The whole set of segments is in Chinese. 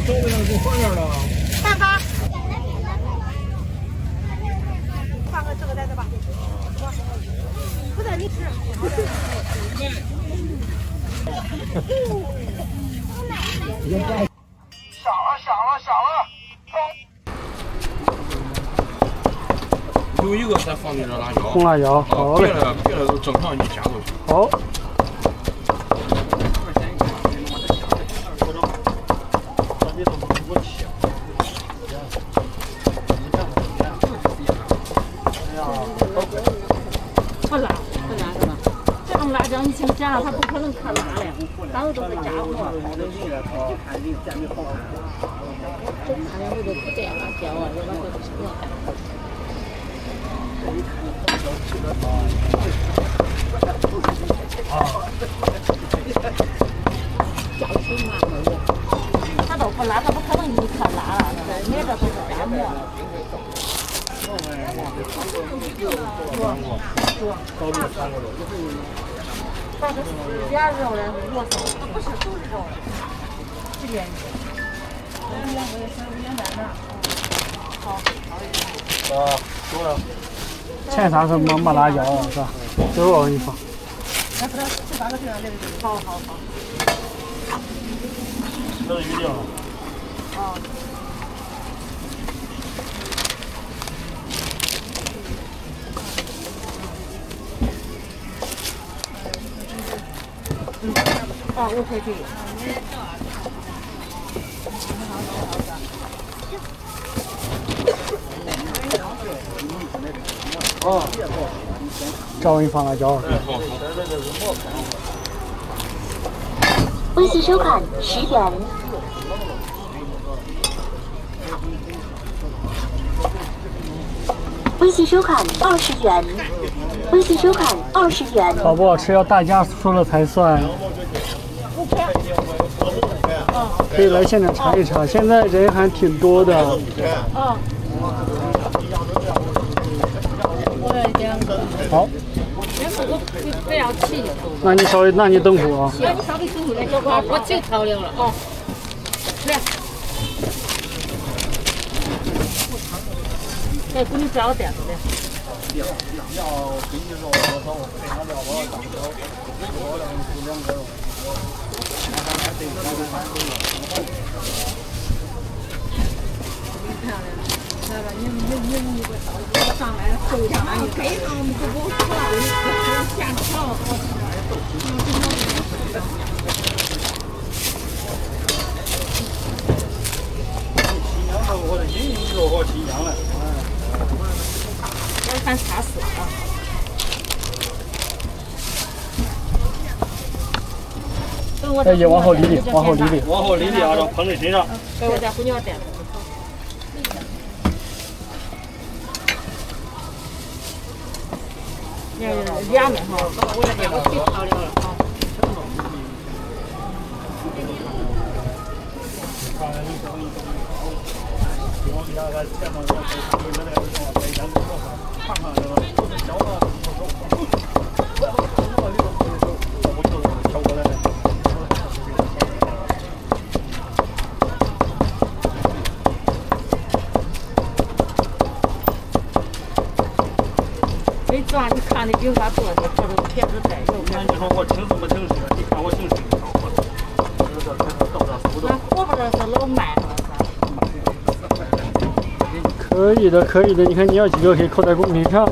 蛋吧。放个这个在这吧。不是你吃。响了！有一个再放点辣椒。红辣椒，好嘞。别的都正常你加过去。好。不辣是吧？这种辣椒你先加了，它不可能可辣了，当时都是加过。哎呀，我都不带辣椒啊，要不然就吃不了。小青嘛，它都不辣，它不可能一克辣了，每个都是干末。但是俩肉的螺丝，它不是都是肉的，这边两个也是两袋呢。好。多了。前啥是没辣椒啊，是吧？这我给你放。那不知道吃啥个这样的。好。这是预定了。哦。我可以。这我给你放辣椒。微信收看10元。微信收看20元。微信收看20元。好不好吃要大家说了才算。可以来现场尝一尝，现在人还挺多的。我要2个。好。不要气。那你等会啊。那你稍微等会来，我就调料了啊。来。哎，给你加个垫子来。来吧，你上来了，收上来，你非常不好，下炒好吃。我的阴影肉和新疆了。要看差死啊！哎姐，往后离离，往后离离，往后离离啊，让碰在身上。给我家姑娘带的。2面哈，我这边我可以调料了啊。没抓，你看的有啥做的，或者茄子带肉。你说我挺不挺实？你看我挺实。那活不着是老卖了。可以的，你看你要几个可以扣在公屏上。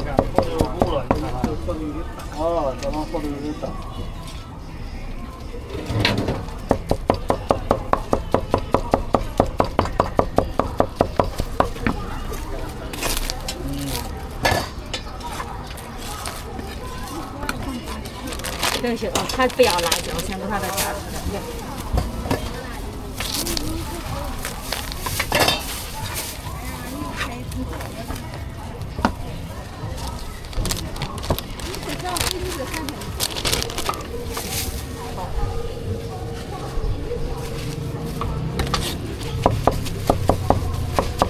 咱们活动有点大。行啊，还不要辣椒，先给它再加点。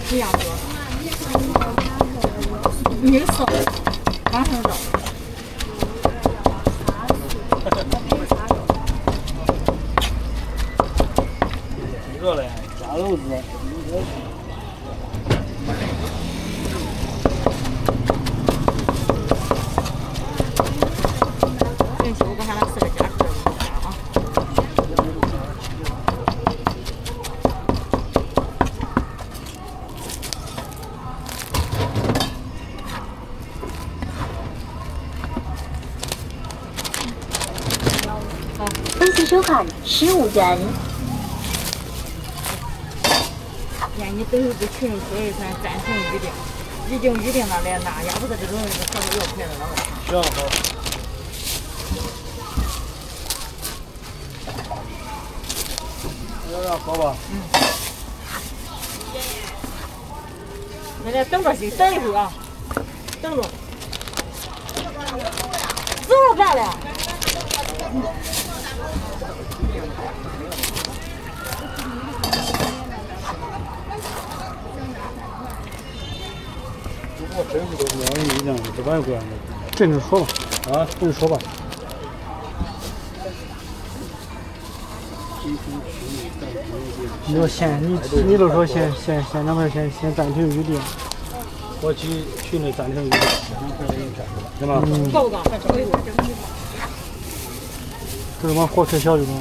这样子，你手往上绕。热嘞，大肉子。平时我给他们吃个家吃啊。微信收看15元。呀，你最后不群，所以才暂停预定，已经预定了来拿，要不是这种合作要排的了。行好。好吧。那来等着去，等一会儿啊，等着。走了干了。我真是都没有一样的，这玩意不一样的。这就说吧，啊，这就说吧。你说你都说先那边先暂停预定，我去那暂停预定，对吧？报告，这是往火车小地方啊。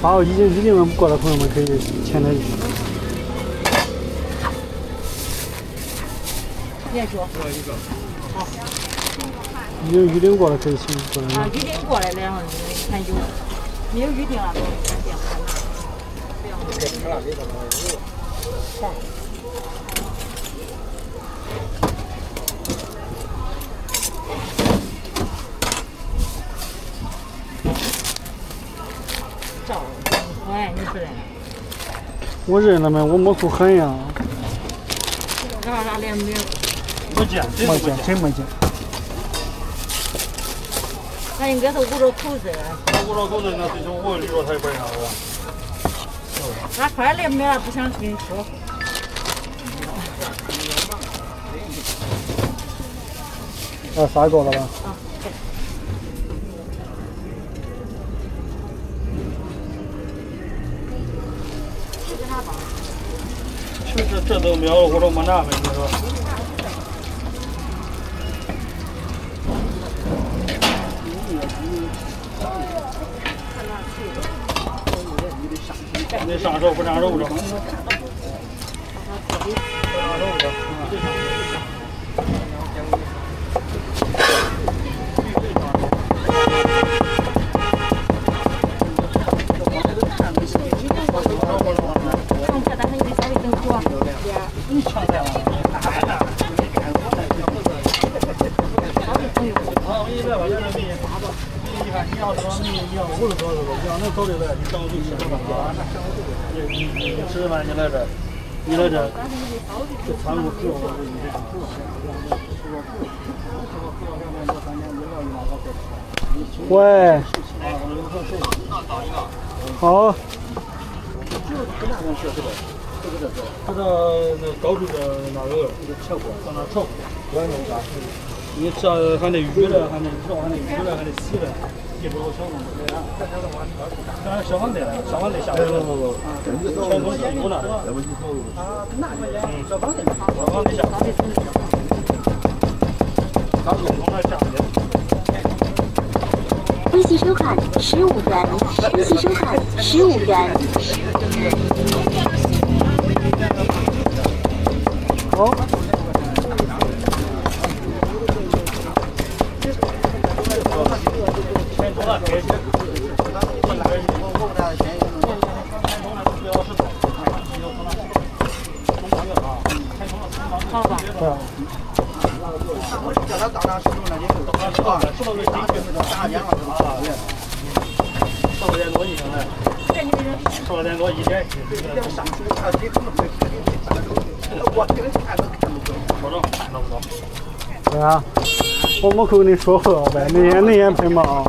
好，已经预定过的朋友们可以前来。你也说。好。已经预定过了可以请过来。啊，预定过来然后你看有，没有预定了都看电话拿。照，哎，你不认？我认了没？我没哭狠呀。俺连没有。没见，真没见。那应该是捂着口子。捂着口子，那最终我离着他一半上是吧？俺快来没了，不想跟你说。啥够了吧？啊。这都瞄了，我都没拿没，你说。你上手不上肉着？我是说的，你要能走的来，你找我去吃饭。你吃饭你来这，你来这，这餐馆只有我这一个。喂。好。他到那高处的那有这个铁锅，到那炒，管弄啥？你这还得鱼了，还得烧，还得鱼了，还得洗了。一包小黄的，咱小黄的下来了，全都是有了。小黄的下。刚从那下去。微信收看15元，微信收看15元。好。好吧。我叫他当时那就10点多一点来，10点多1点。对啊，我没跟你说过呗，那天赔嘛啊。